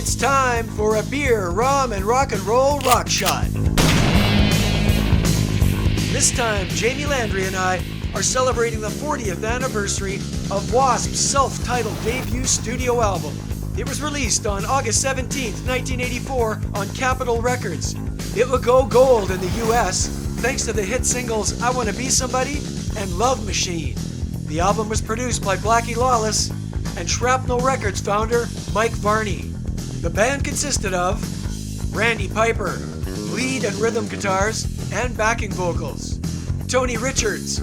It's time for a beer, rum, and rock rock shot. This time, Jamie Landry and I are celebrating the 40th anniversary of W.A.S.P's self-titled debut studio album. It was released on August 17th, 1984 on Capitol Records. It would go gold in the US thanks to the hit singles I Wanna Be Somebody and Love Machine. The album was produced by Blackie Lawless and Shrapnel Records founder Mike Varney. The band consisted of Randy Piper, lead and rhythm guitars and backing vocals, Tony Richards,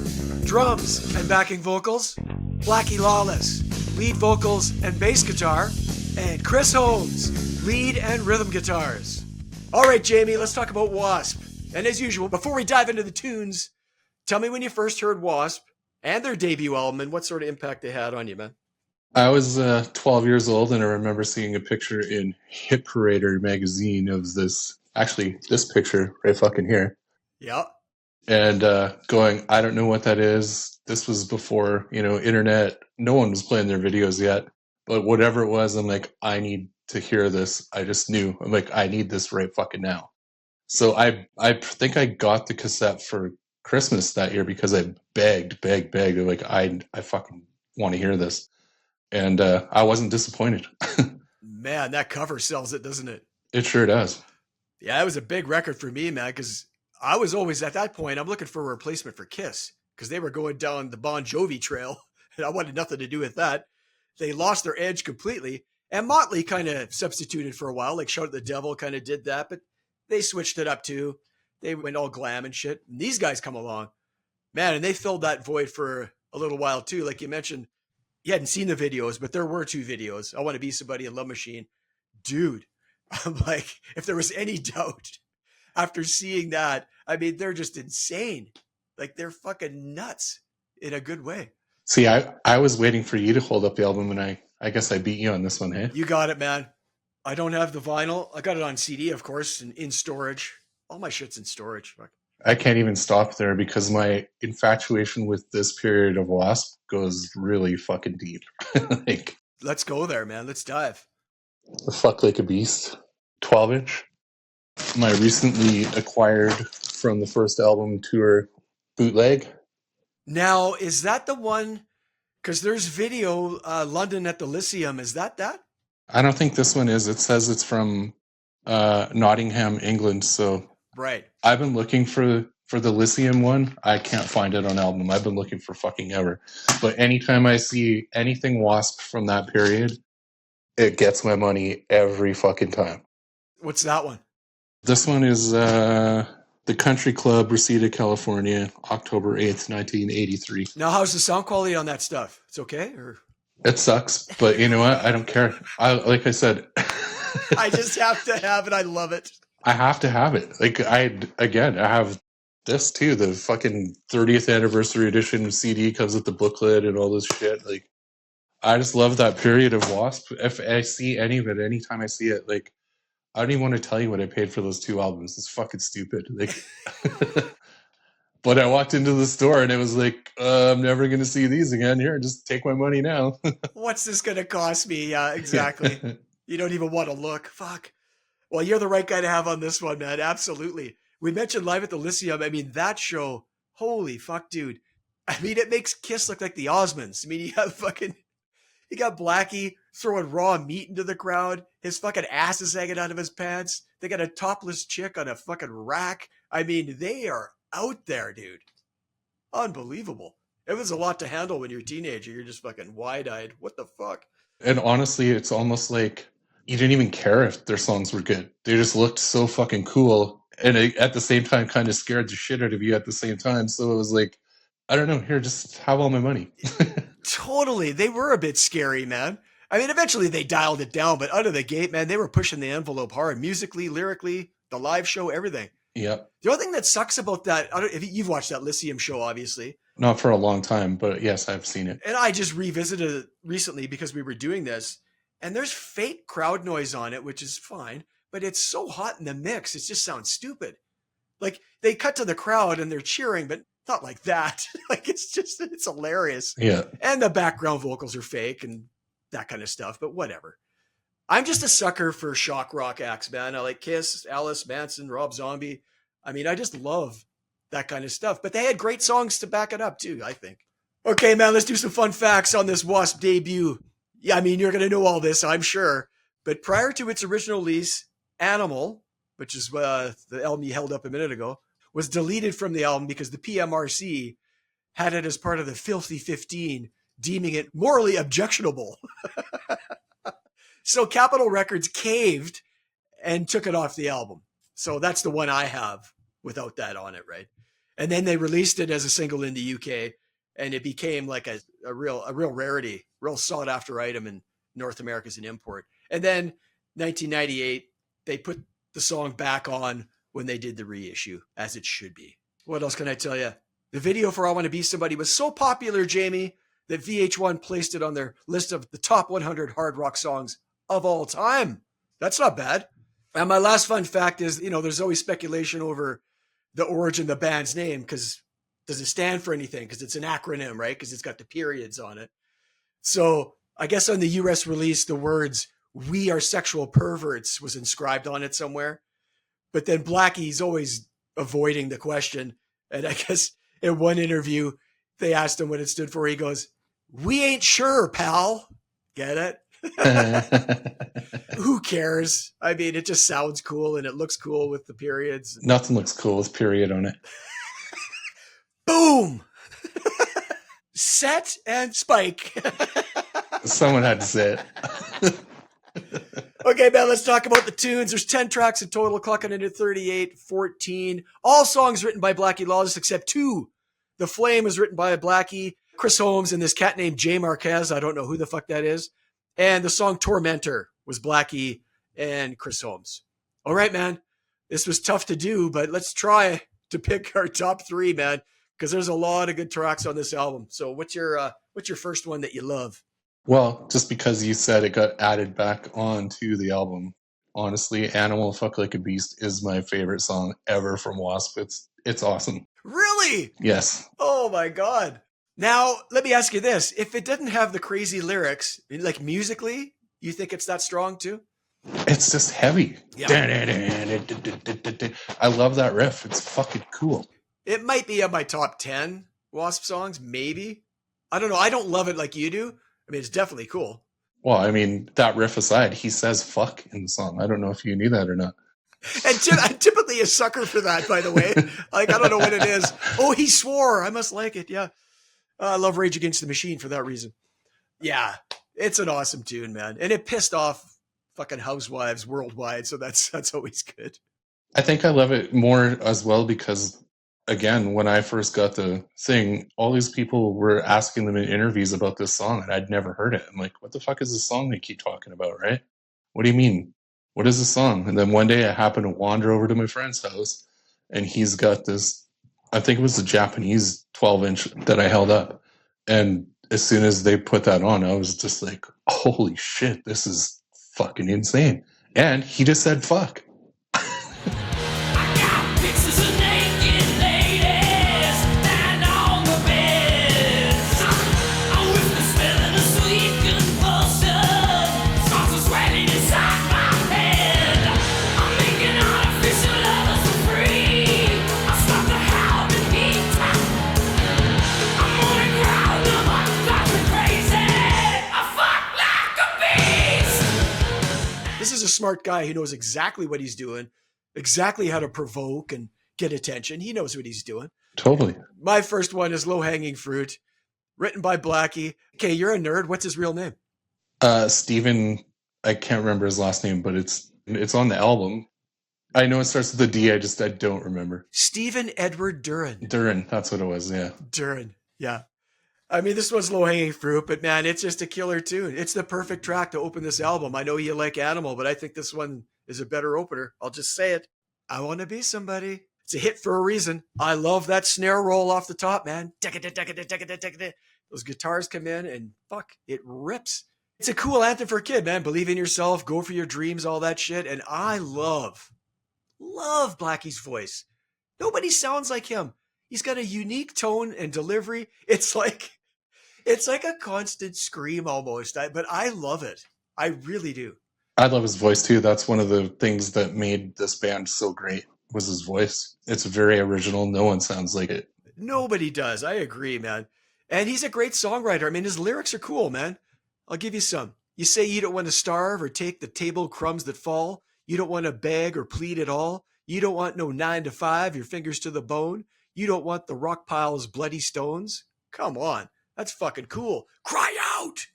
drums and backing vocals, Blackie Lawless, lead vocals and bass guitar, and Chris Holmes, lead and rhythm guitars. All right, Jamie, let's talk about W.A.S.P. And as usual, before we dive into the tunes, tell me when you first heard W.A.S.P. and their debut album and what sort of impact they had on you, man. I was 12 years old, and I remember seeing a picture in Hit Parader magazine of this picture right fucking here. Yeah. And going, I don't know what that is. This was before, internet. No one was playing their videos yet. But whatever it was, I'm like, I need to hear this. I just knew. I'm like, I need this right fucking now. So I think I got the cassette for Christmas that year because I begged. I'm like, I fucking want to hear this. And I wasn't disappointed. Man, that cover sells it, doesn't it? It sure does. Yeah, it was a big record for me, man, because I was always, at that point, I'm looking for a replacement for Kiss, because they were going down the Bon Jovi trail, and I wanted nothing to do with that. They lost their edge completely, and Motley kind of substituted for a while, like Shout at the Devil kind of did that, but they switched it up too. They went all glam and shit. And these guys come along, man, and they filled that void for a little while too. Like you mentioned, you hadn't seen the videos, but there were two videos. I Want to Be Somebody and Love Machine. Dude, I'm like, if there was any doubt after seeing that, I mean, they're just insane. Like they're fucking nuts in a good way. See, I was waiting for you to hold up the album, and I guess I beat you on this one, hey? You got it, man. I don't have the vinyl. I got it on CD, of course, and in storage. All my shit's in storage. Fuck. I can't even stop there because my infatuation with this period of W.A.S.P. goes really fucking deep. Like, let's go there, man. Let's dive. The Fuck Like a Beast 12-inch. My recently acquired from the first album tour bootleg. Now, is that the one? Because there's video London at the Lyceum. Is that? I don't think this one is. It says it's from Nottingham, England. So right. I've been looking for the Lyceum one. I can't find it on album. I've been looking for fucking ever. But anytime I see anything W.A.S.P. from that period, it gets my money every fucking time. What's that one? This one is the Country Club, Reseda, California, October 8th, 1983. Now, how's the sound quality on that stuff? It's okay? Or it sucks, but you know what? I don't care. Like I said... I just have to have it. I love it. I have to have it. Like I have this too. The fucking 30th anniversary edition CD comes with the booklet and all this shit. Like I just love that period of W.A.S.P. If I see any of it, anytime I see it, like I don't even want to tell you what I paid for those two albums. It's fucking stupid. Like, but I walked into the store and it was like, I'm never going to see these again. Here, just take my money now. What's this going to cost me? Yeah, exactly. You don't even want to look. Fuck. Well, you're the right guy to have on this one, man. Absolutely. We mentioned Live at the Lyceum. I mean, that show, holy fuck, dude. I mean, it makes Kiss look like the Osmonds. I mean, you got Blackie throwing raw meat into the crowd. His fucking ass is hanging out of his pants. They got a topless chick on a fucking rack. I mean, they are out there, dude. Unbelievable. It was a lot to handle when you're a teenager. You're just fucking wide-eyed. What the fuck? And honestly, it's almost like you didn't even care if their songs were good. They just looked so fucking cool. And at the same time, kind of scared the shit out of you at the same time. So it was like, I don't know, here, just have all my money. Totally. They were a bit scary, man. I mean, eventually they dialed it down, but out of the gate, man, they were pushing the envelope hard. Musically, lyrically, the live show, everything. Yep. The only thing that sucks about that, if you've watched that Lyceum show, obviously. Not for a long time, but yes, I've seen it. And I just revisited it recently because we were doing this. And there's fake crowd noise on it, which is fine, but it's so hot in the mix, it just sounds stupid. Like they cut to the crowd and they're cheering, but not like that. Like it's hilarious. Yeah. And the background vocals are fake and that kind of stuff, but whatever. I'm just a sucker for shock rock acts, man. I like Kiss, Alice, Manson, Rob Zombie. I mean, I just love that kind of stuff. But they had great songs to back it up too, I think. Okay, man, let's do some fun facts on this Wasp debut. Yeah, I mean, you're going to know all this, I'm sure. But prior to its original release, Animal, which is the album you held up a minute ago, was deleted from the album because the PMRC had it as part of the Filthy 15, deeming it morally objectionable. So Capitol Records caved and took it off the album. So that's the one I have without that on it, right? And then they released it as a single in the UK, and it became like a real rarity, real sought after item in North America as an import. And then 1998, they put the song back on when they did the reissue, as it should be. What else can I tell you? The video for I Want to Be Somebody was so popular, Jamie, that VH1 placed it on their list of the top 100 hard rock songs of all time. That's not bad. And my last fun fact is, there's always speculation over the origin of the band's name, because does it stand for anything? Because it's an acronym, right? Because it's got the periods on it. So I guess on the US release, the words "We Are Sexual Perverts" was inscribed on it somewhere. But then Blackie's always avoiding the question. And I guess in one interview, they asked him what it stood for. He goes, "We ain't sure, pal." Get it? Who cares? I mean, it just sounds cool and it looks cool with the periods. Nothing looks cool with period on it. Boom! Set and spike. Someone had to say it. Okay, man, let's talk about the tunes. There's 10 tracks in total, clocking into 38, 14. All songs written by Blackie Lawless except 2. The Flame was written by Blackie, Chris Holmes, and this cat named Jay Marquez. I don't know who the fuck that is. And the song Tormentor was Blackie and Chris Holmes. All right, man. This was tough to do, but let's try to pick our top 3, man, because there's a lot of good tracks on this album. So what's your first one that you love? Well, just because you said it got added back onto the album, honestly, Animal Fuck Like a Beast is my favorite song ever from W.A.S.P. It's awesome. Really? Yes. Oh my God. Now, let me ask you this. If it didn't have the crazy lyrics, like musically, you think it's that strong too? It's just heavy. Yeah. I love that riff. It's fucking cool. It might be on my top 10 W.A.S.P. songs, maybe. I don't know. I don't love it like you do. I mean, it's definitely cool. Well, I mean, that riff aside, he says fuck in the song. I don't know if you knew that or not. And I'm typically a sucker for that, by the way. Like, I don't know what it is. Oh, he swore. I must like it. Yeah. I love Rage Against the Machine for that reason. Yeah. It's an awesome tune, man. And it pissed off fucking housewives worldwide. So that's always good. I think I love it more as well because, again, when I first got the thing, all these people were asking them in interviews about this song and I'd never heard it. I'm like, what the fuck is this song they keep talking about, right? What do you mean? What is this song? And then one day I happened to wander over to my friend's house and he's got this, I think it was a Japanese 12-inch that I held up. And as soon as they put that on, I was just like, holy shit, this is fucking insane. And he just said fuck. Smart guy who knows exactly what he's doing, exactly how to provoke and get attention. He knows what he's doing. Totally. My first one is Low Hanging Fruit, written by Blackie. Okay, you're a nerd. What's his real name? Stephen, I can't remember his last name, but it's on the album. I know it starts with a D, I don't remember. Stephen Edward Duran. Duran, that's what it was, yeah. Duran, yeah. I mean, this was Low Hanging Fruit, but man, it's just a killer tune. It's the perfect track to open this album. I know you like Animal, but I think this one is a better opener. I'll just say it. I Want to Be Somebody. It's a hit for a reason. I love that snare roll off the top, man. Those guitars come in and fuck, it rips. It's a cool anthem for a kid, man. Believe in yourself, go for your dreams, all that shit. And I love Blackie's voice. Nobody sounds like him. He's got a unique tone and delivery. It's like a constant scream almost, but I love it. I really do. I love his voice too. That's one of the things that made this band so great was his voice. It's very original. No one sounds like it. Nobody does. I agree, man. And he's a great songwriter. I mean, his lyrics are cool, man. I'll give you some. You say you don't want to starve or take the table crumbs that fall. You don't want to beg or plead at all. You don't want no 9 to 5, your fingers to the bone. You don't want the rock pile's bloody stones. Come on. That's fucking cool. Cry out.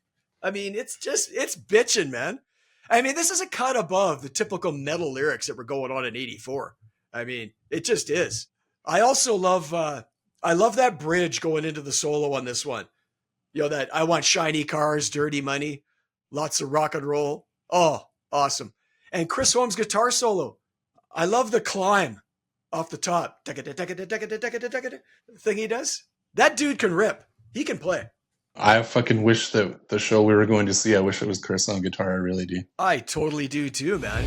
I mean, it's bitching, man. I mean, this is a cut above the typical metal lyrics that were going on in 84. I mean, it just is. I also love I love that bridge going into the solo on this one. You know, that I want shiny cars, dirty money, lots of rock and roll. Oh, awesome. And Chris Holmes' guitar solo. I love the climb off the top. Thing he does. That dude can rip. He can play. I fucking wish that the show we were going to see, I wish it was Chris on guitar. I really do. I totally do too, man.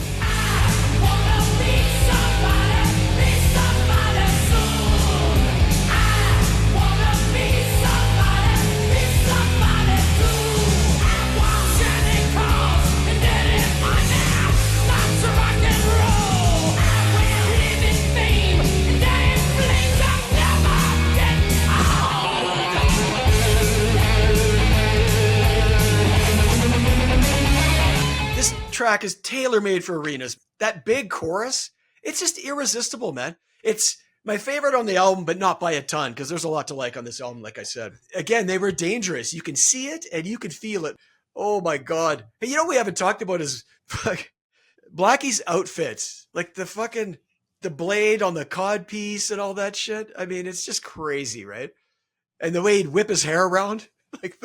Track is tailor-made for arenas. That big chorus, it's just irresistible, man. It's my favorite on the album, but not by a ton, because there's a lot to like on this album, like I said. Again, they were dangerous. You can see it and you can feel it. Oh my God. Hey, you know what we haven't talked about is Blackie's outfits. Like the blade on the cod piece and all that shit. I mean, it's just crazy, right? And the way he'd whip his hair around. Like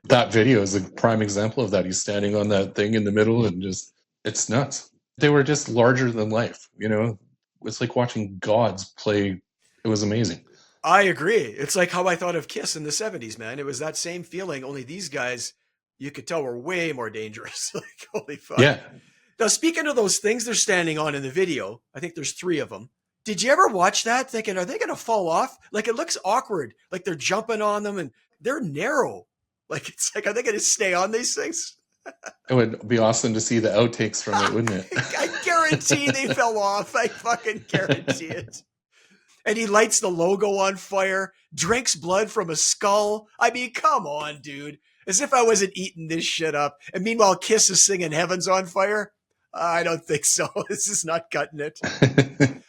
that video is a prime example of that. He's standing on that thing in the middle and just, it's nuts. They were just larger than life, you know? It's like watching gods play. It was amazing. I agree. It's like how I thought of Kiss in the 70s, man. It was that same feeling, only these guys, you could tell, were way more dangerous. Like, holy fuck. Yeah. Now, speaking of those things they're standing on in the video, I think there's 3 of them. Did you ever watch that thinking, are they going to fall off? Like, it looks awkward. Like they're jumping on them and they're narrow. Like, it's like, are they going to stay on these things? It would be awesome to see the outtakes from it, wouldn't it? I guarantee they fell off. I fucking guarantee it. And he lights the logo on fire, drinks blood from a skull. I mean, come on, dude. As if I wasn't eating this shit up. And meanwhile, Kiss is singing Heaven's on Fire. I don't think so. This is not cutting it.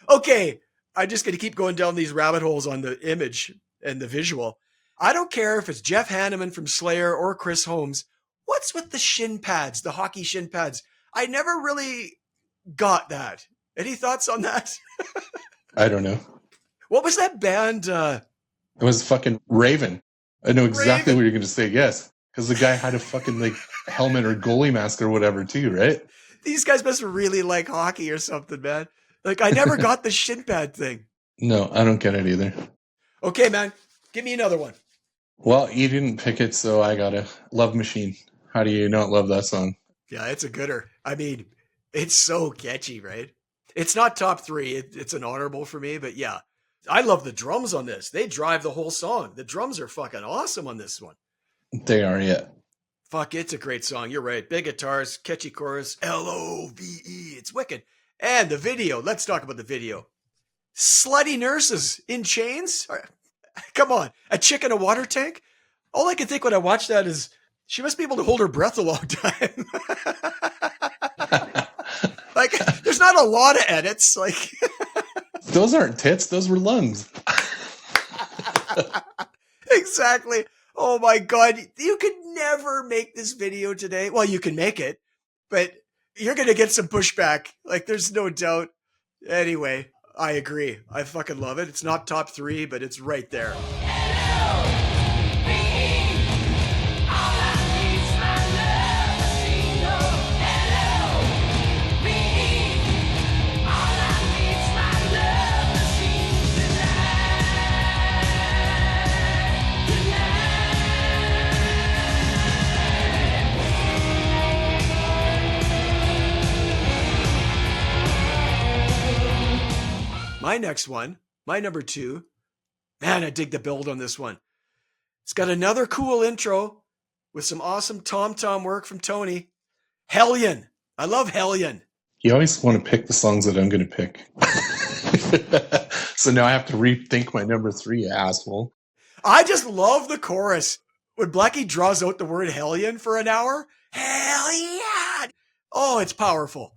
Okay, I'm just going to keep going down these rabbit holes on the image and the visual. I don't care if it's Jeff Hanneman from Slayer or Chris Holmes. What's with the shin pads, the hockey shin pads? I never really got that. Any thoughts on that? I don't know. What was that band? It was fucking Raven. I know exactly what you're going to say. Yes. Because the guy had a fucking like helmet or goalie mask or whatever too, right? These guys must really like hockey or something, man. Like, I never got the shin pad thing. No, I don't get it either. Okay, man. Give me another one. Well, you didn't pick it, so I got a Love Machine. How do you not love that song? Yeah, it's a gooder. I mean, it's so catchy, right? It's not top 3. It's an honorable for me, but yeah. I love the drums on this. They drive the whole song. The drums are fucking awesome on this one. They are, yeah. Fuck, it's a great song. You're right. Big guitars, catchy chorus, L-O-V-E. It's wicked. And the video. Let's talk about the video. Slutty nurses in chains? Come on. A chick in a water tank? All I can think when I watch that is she must be able to hold her breath a long time. Like, there's not a lot of edits. Like, those aren't tits. Those were lungs. Exactly. Oh my God. You could never make this video today. Well, you can make it, but you're going to get some pushback. Like, there's no doubt. Anyway, I agree. I fucking love it. It's not top 3, but it's right there. My next one, my number 2, man, I dig the build on this one. It's got another cool intro with some awesome tom-tom work from Tony. Hellion. I love Hellion. You always want to pick the songs that I'm going to pick. So now I have to rethink my number 3, you asshole. I just love the chorus. When Blackie draws out the word Hellion for an hour, Hellion! Oh, it's powerful.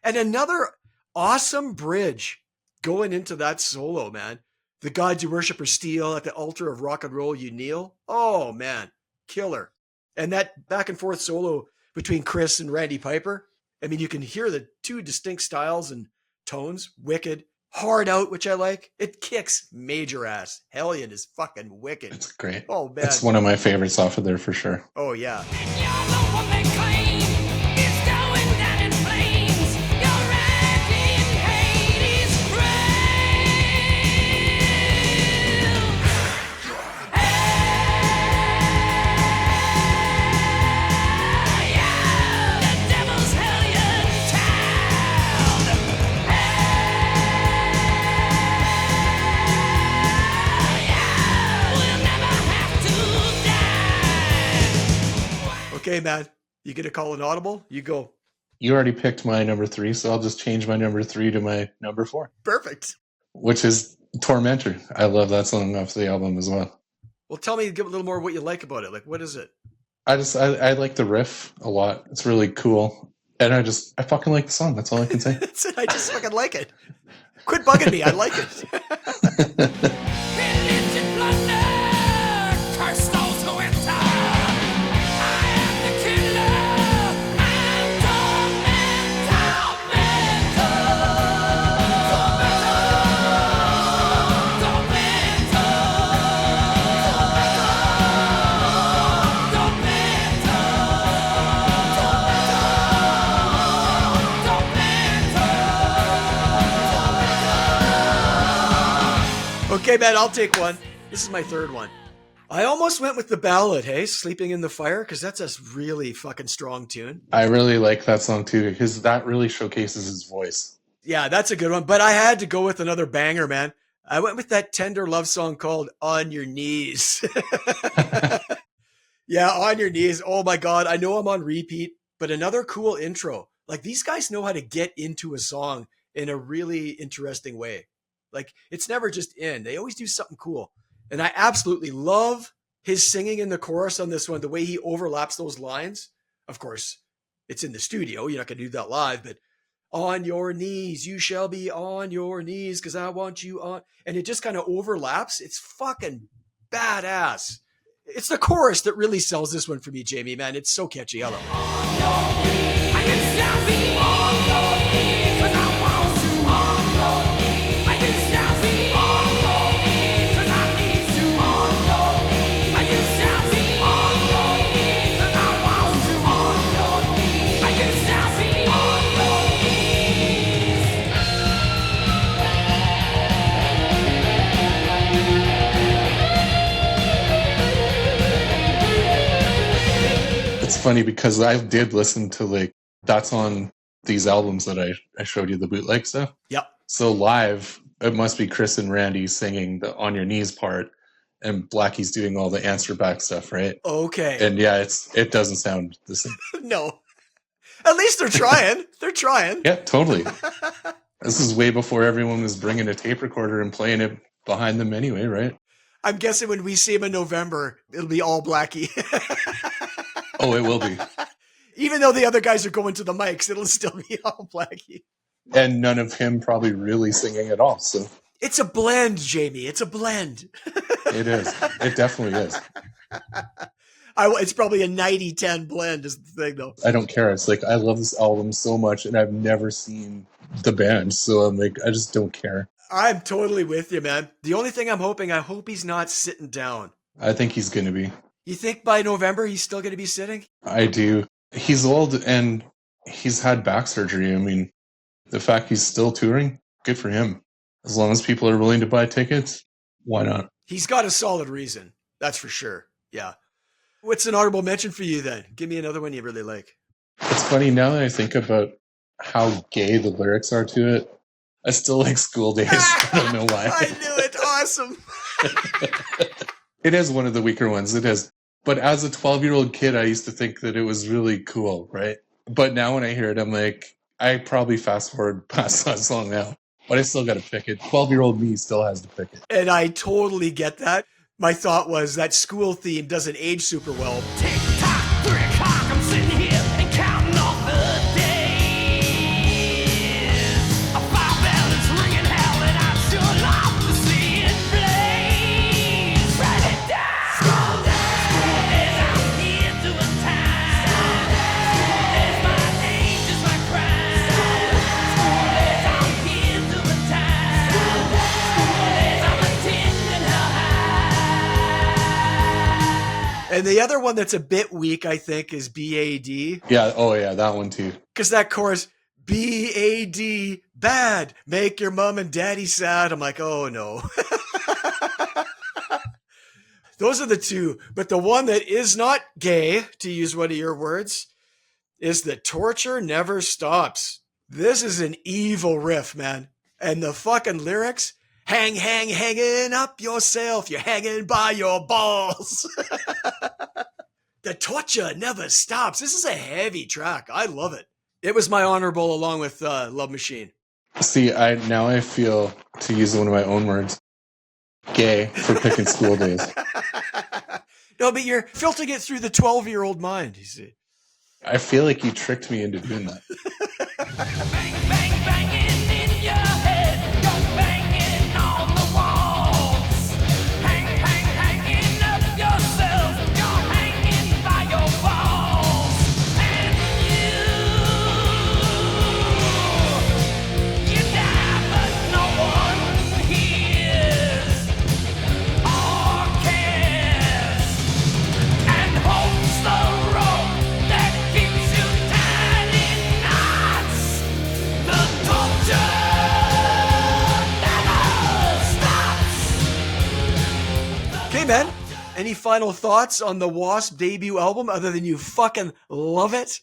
And another awesome bridge going into that solo, man. The gods you worship are steel, at the altar of rock and roll you kneel. Oh, man, killer. And that back and forth solo between Chris and Randy Piper. I mean, you can hear the two distinct styles and tones. Wicked. Hard Out, which I like. It kicks major ass. Hellion is fucking wicked. It's great. Oh, man. It's one of my favorites off of there for sure. Oh, yeah. Okay, man. You get a call an audible? You go. You already picked my number 3, so I'll just change my number 3 to my number 4. Perfect. Which is Tormentor. I love that song off the album as well. Well, tell me, give a little more what you like about it. Like, what is it? I like the riff a lot. It's really cool. And I fucking like the song. That's all I can say. That's it. I just fucking like it. Quit bugging me. I like it. Okay, man, I'll take one. This is my third one. I almost went with the ballad, hey? Sleeping in the Fire, because that's a really fucking strong tune. I really like that song too, because that really showcases his voice. Yeah, that's a good one. But I had to go with another banger, man. I went with that tender love song called On Your Knees. Yeah, On Your Knees. Oh my God. I know I'm on repeat, but another cool intro. Like, these guys know how to get into a song in a really interesting way. Like, it's never just in. They always do something cool. And I absolutely love his singing in the chorus on this one, the way he overlaps those lines. Of course, it's in the studio. You're not going to do that live, but on your knees, you shall be on your knees because I want you on. And it just kind of overlaps. It's fucking badass. It's the chorus that really sells this one for me, Jamie, man. It's so catchy. I love it. On your knees, I can still be on your knees because I want you on your knees. I can still be on your knees because I need you on your knees. I can still be on your knees because I want you on your knees. I can still be on your knees. It's funny because I did listen to, like, that's on these albums that I showed you, the bootleg stuff. Yep. So live, it must be Chris and Randy singing the On Your Knees part, and Blackie's doing all the answer back stuff, right? Okay. And yeah, it doesn't sound the same. No. At least they're trying. They're trying. Yeah, totally. This is way before everyone was bringing a tape recorder and playing it behind them anyway, right? I'm guessing when we see him in November, it'll be all Blackie. Oh, it will be. Even though the other guys are going to the mics, it'll still be all Blackie. And none of him probably really singing at all. So it's a blend, Jamie. It's a blend. It is. It definitely is. It's probably a 90-10 blend is the thing, though. I don't care. It's like, I love this album so much, and I've never seen the band. So I'm like, I just don't care. I'm totally with you, man. The only thing I hope he's not sitting down. I think he's going to be. You think by November he's still going to be sitting? I do. He's old, and he's had back surgery. I mean, the fact he's still touring, good for him. As long as people are willing to buy tickets, why not? He's got a solid reason. That's for sure. Yeah. What's an honorable mention for you then? Give me another one you really like. It's funny now that I think about how gay the lyrics are to it. I still like School Days. I don't know why. I knew it. Awesome. It is one of the weaker ones. It is. But as a 12-year-old kid, I used to think that it was really cool, right? But now when I hear it, I'm like, I probably fast forward past that song now. But I still got to pick it. 12-year-old me still has to pick it. And I totally get that. My thought was that school theme doesn't age super well. Tick tock, 3 o'clock, I'm sitting here and counting off the days. A fire bell is ringing hell and I'd sure love to see it blaze. Write it down. School days, I'm here doing time. School days, my age is my crime. School days, I'm here doing time. School days, I'm attending hell high. And the other one that's a bit weak, I think, is BAD. Yeah. Oh, yeah. That one too. Because that chorus, BAD, bad, make your mom and daddy sad. I'm like, oh no. Those are the two. But the one that is not gay, to use one of your words, is the torture never stops. This is an evil riff, man. And the fucking lyrics, hanging up yourself. You're hanging by your balls. The torture never stops. This is a heavy track. I love it. It was my honorable along with Love Machine. See, now I feel, to use one of my own words, gay for picking School Days. No, but you're filtering it through the 12-year-old mind, you see. I feel like you tricked me into doing that. Bang, bang, banging in your head. You're banging on the walls. Hanging up yourself. You're hanging by your balls. And you die, but no one hears or cares. And holds the rope that keeps you tied in knots. The torture never stops. Okay, man. Any final thoughts on the W.A.S.P. debut album other than you fucking love it?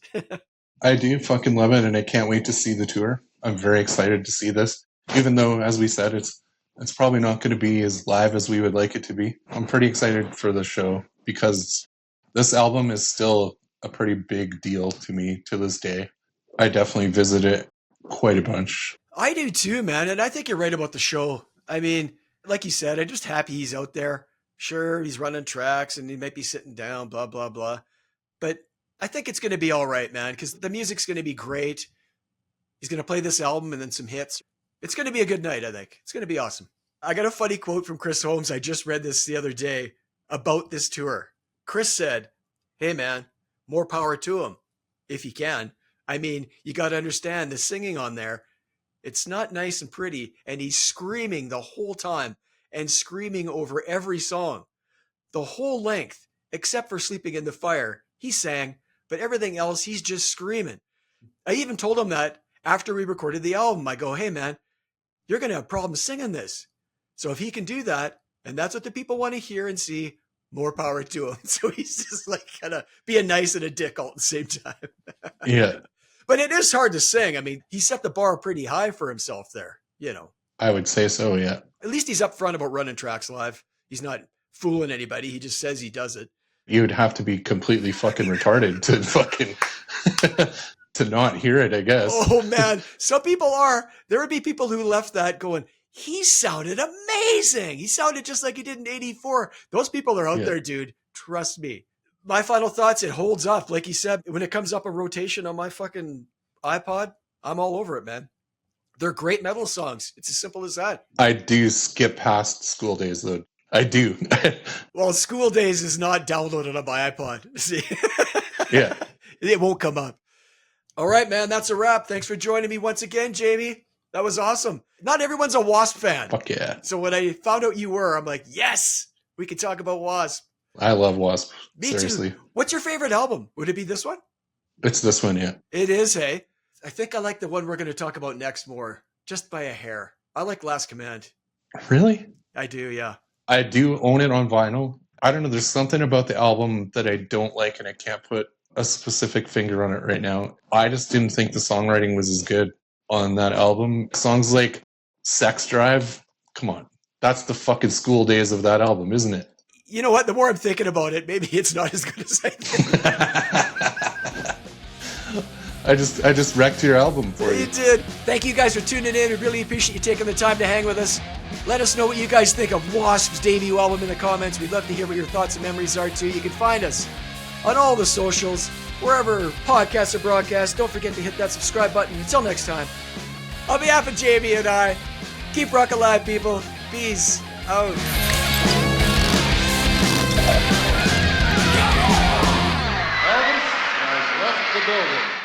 I do fucking love it, and I can't wait to see the tour. I'm very excited to see this, even though, as we said, it's probably not going to be as live as we would like it to be. I'm pretty excited for the show because this album is still a pretty big deal to me to this day. I definitely visit it quite a bunch. I do too, man. And I think you're right about the show. I mean, like you said, I'm just happy he's out there. Sure, he's running tracks and he might be sitting down, blah, blah, blah. But I think it's going to be all right, man, because the music's going to be great. He's going to play this album and then some hits. It's going to be a good night, I think. It's going to be awesome. I got a funny quote from Chris Holmes. I just read this the other day about this tour. Chris said, hey, man, more power to him if he can. I mean, you got to understand the singing on there. It's not nice and pretty. And he's screaming the whole time and screaming over every song. The whole length, except for Sleeping in the Fire, he sang, but everything else, he's just screaming. I even told him that after we recorded the album. I go, hey, man, you're going to have problems singing this. So if he can do that, and that's what the people want to hear and see, more power to him. So he's just like kind of being nice and a dick all at the same time. Yeah, But it is hard to sing. I mean, he set the bar pretty high for himself there, you know. I would say so, yeah. At least he's upfront about running tracks live. He's not fooling anybody. He just says he does it. You would have to be completely fucking retarded to fucking to not hear it, I guess. Oh, man. Some people are. There would be people who left that going, he sounded amazing. He sounded just like he did in 84. Those people are out there, dude. Trust me. My final thoughts, it holds up. Like he said, when it comes up a rotation on my fucking iPod, I'm all over it, man. They're great metal songs. It's as simple as that. I do skip past School Days, though. I do. Well, School Days is not downloaded on my iPod. See? Yeah. It won't come up. All right, man. That's a wrap. Thanks for joining me once again, Jamie. That was awesome. Not everyone's a W.A.S.P. fan. Fuck yeah. So when I found out you were, I'm like, yes, we can talk about W.A.S.P. I love W.A.S.P. Me Seriously. too. What's your favorite album? Would it be this one? It's this one, yeah. It is, hey? I think I like the one we're going to talk about next more, just by a hair. I like Last Command. Really? I do, yeah. I do own it on vinyl. I don't know. There's something about the album that I don't like, and I can't put a specific finger on it right now. I just didn't think the songwriting was as good on that album. Songs like Sex Drive, come on. That's the fucking School Days of that album, isn't it? You know what? The more I'm thinking about it, maybe it's not as good as I think. I just wrecked your album for You you. did. Thank you guys for tuning in. We really appreciate you taking the time to hang with us. Let us know what you guys think of W.A.S.P's debut album in the comments. We'd love to hear what your thoughts and memories are too. You can find us on all the socials, wherever podcasts are broadcast. Don't forget to hit that subscribe button. Until next time, on behalf of Jamie and I, keep rock alive, people. Peace out. Elvis has left the building.